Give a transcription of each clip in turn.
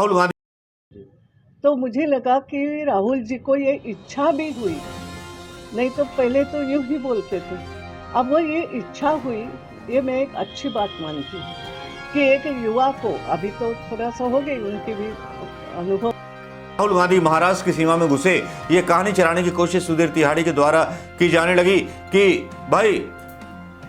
राहुल गांधी। तो मुझे लगा कि राहुल जी को ये इच्छा भी हुई, नहीं तो पहले तो यूँ ही बोलते थे। अब वो ये इच्छा हुई, ये मैं एक अच्छी बात मानती हूँ कि एक युवा को, अभी तो थोड़ा सा हो गई उनकी भी अनुभव। राहुल गांधी महाराष्ट्र की सीमा में घुसे, ये कहानी चलाने की कोशिश सुधीर तिहाड़ी के द्वारा की जाने लगी कि भाई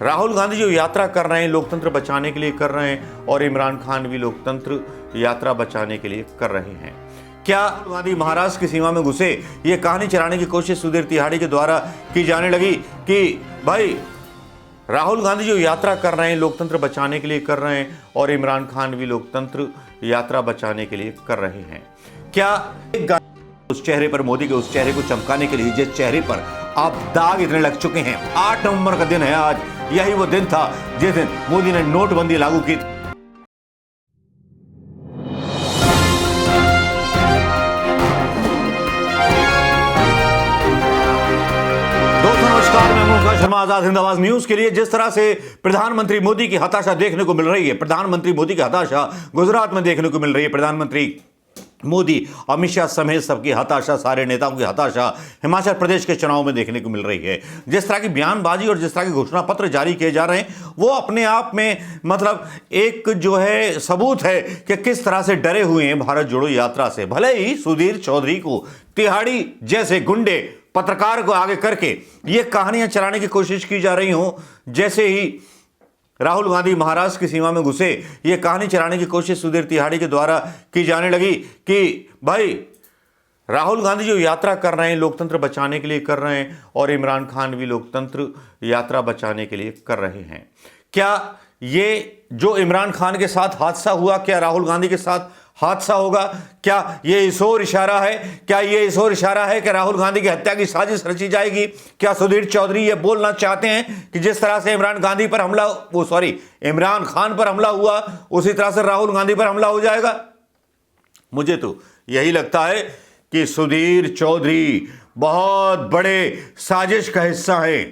राहुल गांधी जो यात्रा कर रहे हैं लोकतंत्र बचाने के लिए कर रहे हैं, और इमरान खान भी लोकतंत्र यात्रा बचाने के लिए कर रहे हैं। क्या राहुल गांधी महाराष्ट्र की सीमा में घुसे, ये कहानी चलाने की कोशिश सुधीर तिहाड़ी के द्वारा की जाने लगी कि भाई राहुल गांधी जो यात्रा कर रहे हैं लोकतंत्र बचाने के लिए कर रहे हैं, और इमरान खान भी लोकतंत्र यात्रा बचाने के लिए कर रहे हैं। क्या उस चेहरे पर, मोदी के उस चेहरे को चमकाने के लिए जिस चेहरे पर आप दाग इतने लग चुके हैं, 8 नवंबर का दिन है आज, यही वो दिन था जिस दिन मोदी ने नोटबंदी लागू की। नमस्कार, मैं मुकेश शर्मा, आजाद हिंद आवाज न्यूज के लिए। जिस तरह से प्रधानमंत्री मोदी की हताशा देखने को मिल रही है, प्रधानमंत्री मोदी की हताशा गुजरात में देखने को मिल रही है, प्रधानमंत्री मोदी, अमित शाह समेत सबकी हताशा, सारे नेताओं की हताशा हिमाचल प्रदेश के चुनाव में देखने को मिल रही है। जिस तरह की बयानबाजी और जिस तरह के घोषणा पत्र जारी किए जा रहे हैं, वो अपने आप में मतलब एक जो है सबूत है कि किस तरह से डरे हुए हैं भारत जोड़ो यात्रा से। भले ही सुधीर चौधरी को, तिहाड़ी जैसे गुंडे पत्रकार को आगे करके ये कहानियां चलाने की कोशिश की जा रही हो, जैसे ही राहुल गांधी महाराष्ट्र की सीमा में घुसे, ये कहानी चलाने की कोशिश सुधीर तिहाड़ी के द्वारा की जाने लगी कि भाई राहुल गांधी जो यात्रा कर रहे हैं लोकतंत्र बचाने के लिए कर रहे हैं, और इमरान खान भी लोकतंत्र यात्रा बचाने के लिए कर रहे हैं। क्या ये जो इमरान खान के साथ हादसा हुआ, क्या राहुल गांधी के साथ हादसा होगा? क्या ये इस ओर इशारा है? क्या ये इस ओर इशारा है कि राहुल गांधी की हत्या की साजिश रची जाएगी? क्या सुधीर चौधरी ये बोलना चाहते हैं कि जिस तरह से इमरान खान पर हमला हुआ, उसी तरह से राहुल गांधी पर हमला हो जाएगा? मुझे तो यही लगता है कि सुधीर चौधरी बहुत बड़े साजिश का हिस्सा है।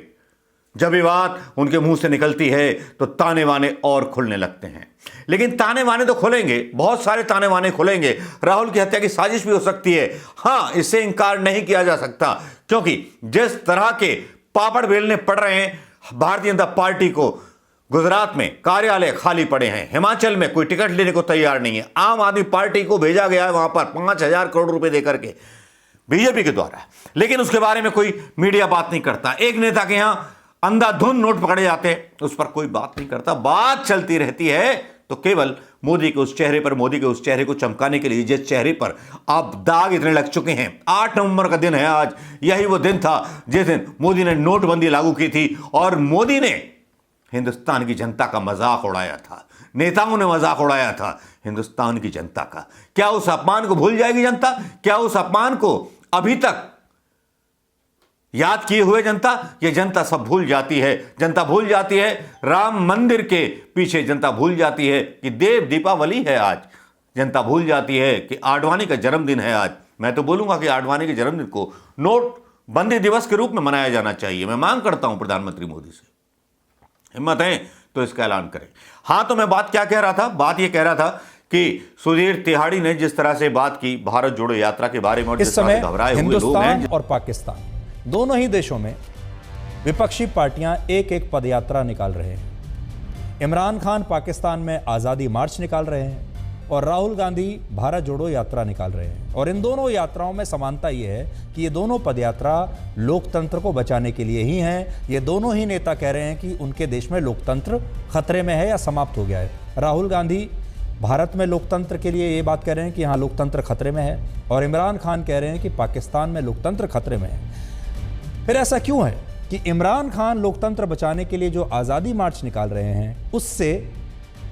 जब ये बात उनके मुंह से निकलती है तो ताने वाने और खुलने लगते हैं। लेकिन ताने वाने तो खुलेंगे, बहुत सारे ताने वाने खुलेंगे। राहुल की हत्या की साजिश भी हो सकती है, हां, इससे इंकार नहीं किया जा सकता, क्योंकि जिस तरह के पापड़ बेलने पड़ रहे हैं भारतीय जनता पार्टी को, गुजरात में कार्यालय खाली पड़े हैं, हिमाचल में कोई टिकट लेने को तैयार नहीं है, आम आदमी पार्टी को भेजा गया है वहां पर 5,000 करोड़ रुपए देकर के बीजेपी के द्वारा, लेकिन उसके बारे में कोई मीडिया बात नहीं करता। एक नेता के यहां अंधाधुंध नोट पकड़े जाते हैं, उस पर कोई बात नहीं करता। बात चलती रहती है तो केवल मोदी के उस चेहरे पर, मोदी के उस चेहरे को चमकाने के लिए जिस चेहरे पर आप दाग इतने लग चुके हैं। 8 नवंबर का दिन है आज, यही वो दिन था जिस दिन मोदी ने नोटबंदी लागू की थी, और मोदी ने हिंदुस्तान की जनता का मजाक उड़ाया था, नेताओं ने मजाक उड़ाया था हिंदुस्तान की जनता का। क्या उस अपमान को भूल जाएगी जनता? क्या उस अपमान को अभी तक याद किए हुए जनता? ये जनता सब भूल जाती है। जनता भूल जाती है राम मंदिर के पीछे, जनता भूल जाती है कि देव दीपावली है आज, जनता भूल जाती है कि आडवाणी का जन्मदिन है आज। मैं तो बोलूंगा कि आडवाणी के जन्मदिन को नोटबंदी दिवस के रूप में मनाया जाना चाहिए। मैं मांग करता हूं प्रधानमंत्री मोदी से, हिम्मत है तो इसका ऐलान करें। हां, तो मैं बात क्या कह रहा था? बात यह कह रहा था कि सुधीर तिहाड़ी ने जिस तरह से बात की भारत जोड़ो यात्रा के बारे में, और इस समय हिंदुस्तान और पाकिस्तान दोनों ही देशों में विपक्षी पार्टियां एक एक पदयात्रा निकाल रहे हैं। इमरान खान पाकिस्तान में आज़ादी मार्च निकाल रहे हैं, और राहुल गांधी भारत जोड़ो यात्रा निकाल रहे हैं। और इन दोनों यात्राओं में समानता ये है कि ये दोनों पदयात्रा लोकतंत्र को बचाने के लिए ही हैं। ये दोनों ही नेता कह रहे हैं कि उनके देश में लोकतंत्र खतरे में है या समाप्त हो गया है। राहुल गांधी भारत में लोकतंत्र के लिए ये बात कह रहे हैं कि यहाँ लोकतंत्र खतरे में है, और इमरान खान कह रहे हैं कि पाकिस्तान में लोकतंत्र खतरे में है। फिर ऐसा क्यों है कि इमरान खान लोकतंत्र बचाने के लिए जो आज़ादी मार्च निकाल रहे हैं, उससे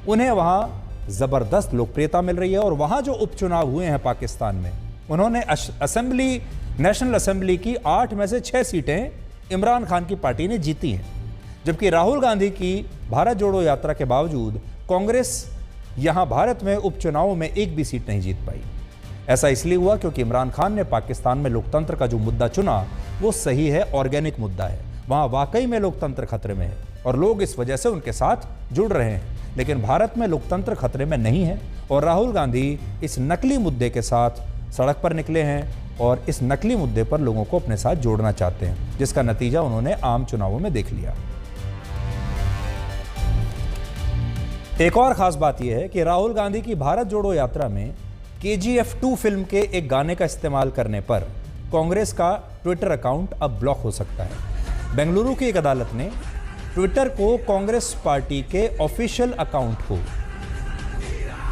उन्हें वहाँ ज़बरदस्त लोकप्रियता मिल रही है, और वहाँ जो उपचुनाव हुए हैं पाकिस्तान में, उन्होंने नेशनल असेंबली की 8 में से 6 सीटें इमरान खान की पार्टी ने जीती हैं। जबकि राहुल गांधी की भारत जोड़ो यात्रा के बावजूद कांग्रेस यहाँ भारत में उपचुनावों में एक भी सीट नहीं जीत पाई। ऐसा इसलिए हुआ क्योंकि इमरान खान ने पाकिस्तान में लोकतंत्र का जो मुद्दा चुना वो सही है, ऑर्गेनिक मुद्दा है। वहाँ वाकई में लोकतंत्र खतरे में है और लोग इस वजह से उनके साथ जुड़ रहे हैं। लेकिन भारत में लोकतंत्र खतरे में नहीं है। और राहुल गांधी इस नकली मुद्दे के साथ सड़क पर निकले हैं और इस नकली मुद्दे पर लोगों को अपने साथ जोड़ना चाहते हैं, जिसका नतीजा उन्होंने आम चुनावों में देख लिया। एक और खास बात यह है कि राहुल गांधी की भारत जोड़ो यात्रा में KGF 2 फिल्म के एक गाने का इस्तेमाल करने पर कांग्रेस का ट्विटर अकाउंट अब ब्लॉक हो सकता है। बेंगलुरु की एक अदालत ने ट्विटर को कांग्रेस पार्टी के ऑफिशियल अकाउंट को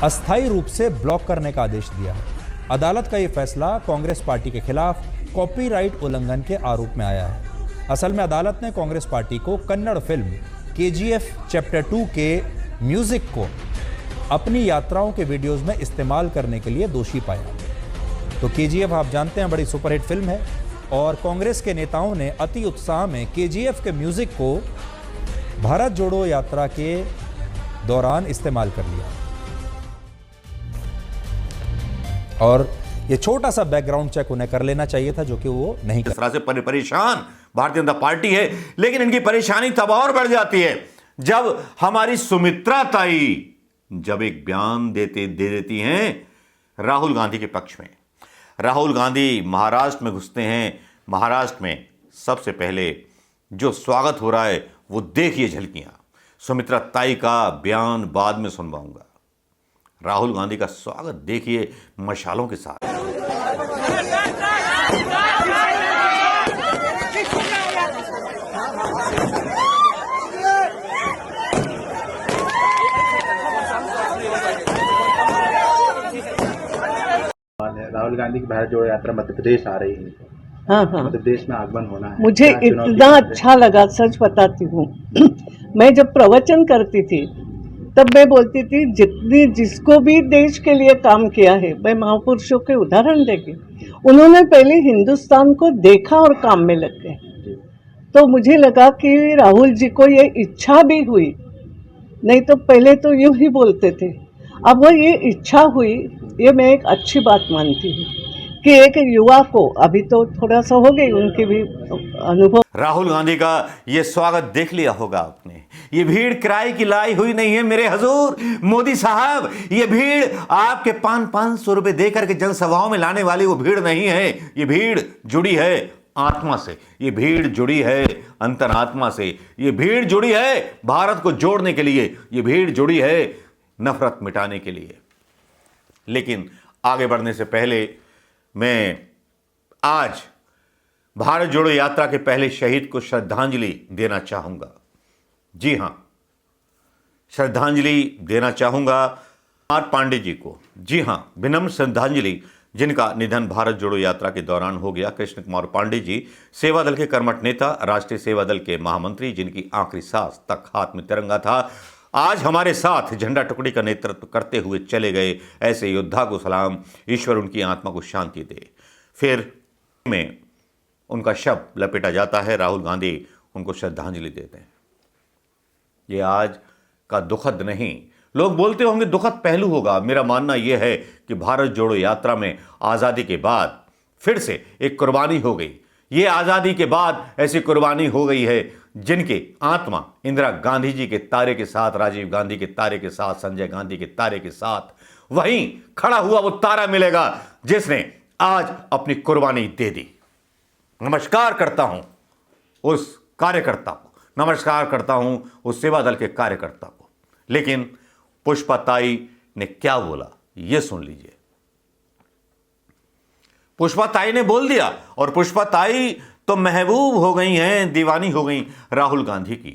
अस्थायी रूप से ब्लॉक करने का आदेश दिया है। अदालत का यह फैसला कांग्रेस पार्टी के खिलाफ कॉपीराइट उल्लंघन के आरोप में आया है। असल में अदालत ने कांग्रेस पार्टी को कन्नड़ फिल्म KGF चैप्टर 2 के म्यूजिक को अपनी यात्राओं के वीडियोस में इस्तेमाल करने के लिए दोषी पाया। तो KGF आप जानते हैं बड़ी सुपरहिट फिल्म है और कांग्रेस के नेताओं ने अति उत्साह में KGF के म्यूजिक को भारत जोड़ो यात्रा के दौरान इस्तेमाल कर लिया और ये छोटा सा बैकग्राउंड चेक उन्हें कर लेना चाहिए था, जो कि वो नहीं कर। इस तरह से परेशान भारतीय जनता पार्टी है, लेकिन इनकी परेशानी तब और बढ़ जाती है जब हमारी सुमित्रा ताई जब एक बयान दे देती हैं राहुल गांधी के पक्ष में। राहुल गांधी महाराष्ट्र में घुसते हैं। महाराष्ट्र में सबसे पहले जो स्वागत हो रहा है वो देखिए झलकियां। सुमित्रा ताई का बयान बाद में सुनवाऊंगा। राहुल गांधी का स्वागत देखिए मशालों के साथ। राहुल गांधी की भारत जोड़ो यात्रा मध्य प्रदेश आ रही है। हाँ हाँ, मध्य प्रदेश में आगमन होना है। मुझे क्या चुनौती इतना है? अच्छा लगा, सच बताती हूँ। मैं जब प्रवचन करती थी तब मैं बोलती थी जितनी जिसको भी देश के लिए काम किया है, मैं महापुरुषों के उदाहरण देगी। उन्होंने पहले हिंदुस्तान को देखा और काम में लग गए। तो मुझे लगा कि राहुल जी को ये इच्छा भी हुई, नहीं तो पहले तो यूं ही बोलते थे। अब वो ये इच्छा हुई, ये मैं एक अच्छी बात मानती हूँ कि एक युवा को, अभी तो थोड़ा सा हो गई उनकी भी अनुभव। राहुल गांधी का यह स्वागत देख लिया होगा आपने। ये भीड़ किराए की लाई हुई नहीं है मेरे हजूर मोदी साहब। ये भीड़ आपके 500 रुपए देकर के जनसभाओं में लाने वाली वो भीड़ नहीं है। ये भीड़ जुड़ी है आत्मा से, ये भीड़ जुड़ी है अंतरात्मा से, ये भीड़ जुड़ी है भारत को जोड़ने के लिए, ये भीड़ जुड़ी है नफरत मिटाने के लिए। लेकिन आगे बढ़ने से पहले मैं आज भारत जोड़ो यात्रा के पहले शहीद को श्रद्धांजलि देना चाहूंगा। जी हां, श्रद्धांजलि देना चाहूंगा कुमार पांडे जी को। जी हां, विनम्र श्रद्धांजलि, जिनका निधन भारत जोड़ो यात्रा के दौरान हो गया। कृष्ण कुमार पांडे जी सेवा दल के कर्मठ नेता, राष्ट्रीय सेवा दल के महामंत्री, जिनकी आखिरी सांस तक हाथ में तिरंगा था, आज हमारे साथ झंडा टुकड़ी का नेतृत्व करते हुए चले गए। ऐसे योद्धा को सलाम, ईश्वर उनकी आत्मा को शांति दे। फिर में उनका शव लपेटा जाता है, राहुल गांधी उनको श्रद्धांजलि देते हैं। ये आज का दुखद नहीं, लोग बोलते होंगे दुखद पहलू होगा। मेरा मानना यह है कि भारत जोड़ो यात्रा में आज़ादी के बाद फिर से एक कुर्बानी हो गई। ये आज़ादी के बाद ऐसी कुर्बानी हो गई है जिनके आत्मा इंदिरा गांधी जी के तारे के साथ, राजीव गांधी के तारे के साथ, संजय गांधी के तारे के साथ वहीं खड़ा हुआ वो तारा मिलेगा जिसने आज अपनी कुर्बानी दे दी। नमस्कार करता हूं उस कार्यकर्ता को, नमस्कार करता हूं उस सेवा दल के कार्यकर्ता को। लेकिन पुष्पा ताई ने क्या बोला यह सुन लीजिए। पुष्पा ताई ने बोल दिया, और पुष्पा ताई तो महबूब हो गई हैं, दीवानी हो गई राहुल गांधी की।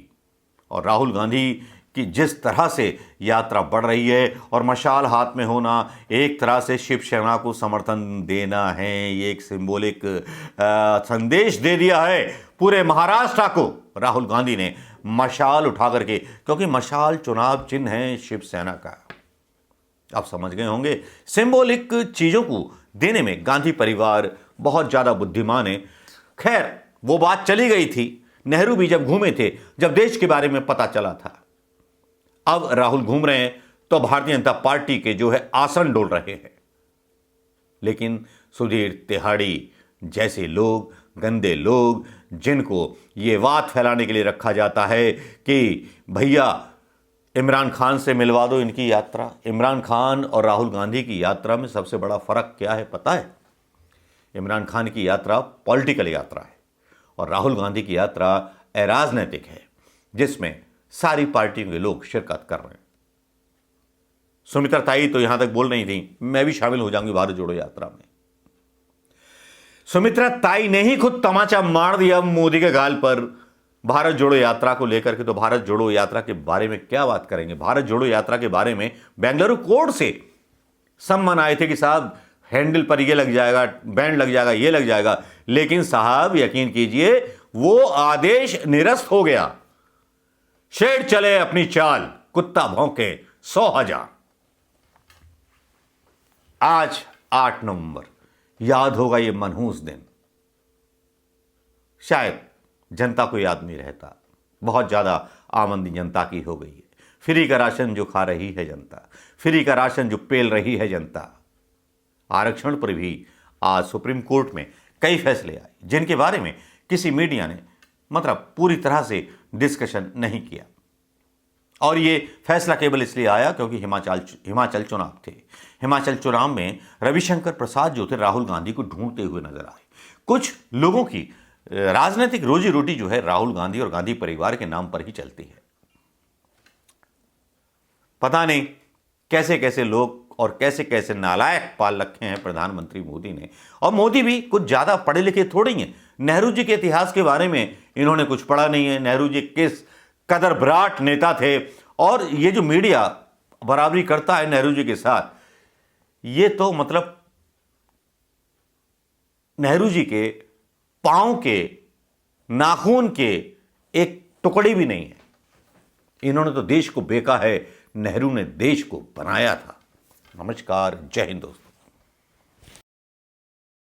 और राहुल गांधी की जिस तरह से यात्रा बढ़ रही है और मशाल हाथ में होना, एक तरह से शिवसेना को समर्थन देना है। ये एक सिंबॉलिक संदेश दे दिया है पूरे महाराष्ट्र को राहुल गांधी ने मशाल उठा करके, क्योंकि मशाल चुनाव चिन्ह है शिवसेना का। आप समझ गए होंगे, सिंबॉलिक चीजों को देने में गांधी परिवार बहुत ज्यादा बुद्धिमान है। खैर, वो बात चली गई थी। नेहरू भी जब घूमे थे, जब देश के बारे में पता चला था। अब राहुल घूम रहे हैं तो भारतीय जनता पार्टी के जो है आसन डोल रहे हैं। लेकिन सुधीर तिहाड़ी जैसे लोग, गंदे लोग, जिनको ये बात फैलाने के लिए रखा जाता है कि भैया इमरान खान से मिलवा दो इनकी यात्रा। इमरान खान और राहुल गांधी की यात्रा में सबसे बड़ा फर्क क्या है पता है? इमरान खान की यात्रा पॉलिटिकल यात्रा है और राहुल गांधी की यात्रा अराजनैतिक है, जिसमें सारी पार्टियों के लोग शिरकत कर रहे हैं। सुमित्रा ताई तो यहां तक बोल रही थी, मैं भी शामिल हो जाऊंगी भारत जोड़ो यात्रा में। सुमित्रा ताई ने ही खुद तमाचा मार दिया मोदी के गाल पर भारत जोड़ो यात्रा को लेकर के। तो भारत जोड़ो यात्रा के बारे में क्या बात करेंगे? भारत जोड़ो यात्रा के बारे में बेंगलुरु कोर्ट से सम्मन आए थे कि साहब हैंडल पर ये लग जाएगा, बैंड लग जाएगा, ये लग जाएगा, लेकिन साहब यकीन कीजिए वो आदेश निरस्त हो गया। शेर चले अपनी चाल, कुत्ता भौंके 100,000। आज 8 नवंबर, याद होगा ये मनहूस दिन। शायद जनता को याद नहीं रहता, बहुत ज्यादा आमदनी जनता की हो गई है। फ्री का राशन जो खा रही है जनता, फ्री का राशन जो पेल रही है जनता। आरक्षण पर भी आज सुप्रीम कोर्ट में कई फैसले आए जिनके बारे में किसी मीडिया ने मतलब पूरी तरह से डिस्कशन नहीं किया। और ये फैसला केवल इसलिए आया क्योंकि हिमाचल चुनाव थे। हिमाचल चुनाव में रविशंकर प्रसाद जो थे राहुल गांधी को ढूंढते हुए नजर आए। कुछ लोगों की राजनीतिक रोजी रोटी जो है राहुल गांधी और गांधी परिवार के नाम पर ही चलती है। पता नहीं कैसे कैसे लोग और कैसे कैसे नालायक पाल रखे हैं प्रधानमंत्री मोदी ने। और मोदी भी कुछ ज्यादा पढ़े लिखे थोड़ी हैं। नेहरू जी के इतिहास के बारे में इन्होंने कुछ पढ़ा नहीं है। नेहरू जी किस कदर विराट नेता थे। और ये जो मीडिया बराबरी करता है नेहरू जी के साथ, ये तो मतलब नेहरू जी के पांव के नाखून के एक टुकड़ी भी नहीं है। इन्होंने तो देश को बेका है, नेहरू ने देश को बनाया था। नमस्कार, जय हिंद दोस्तों।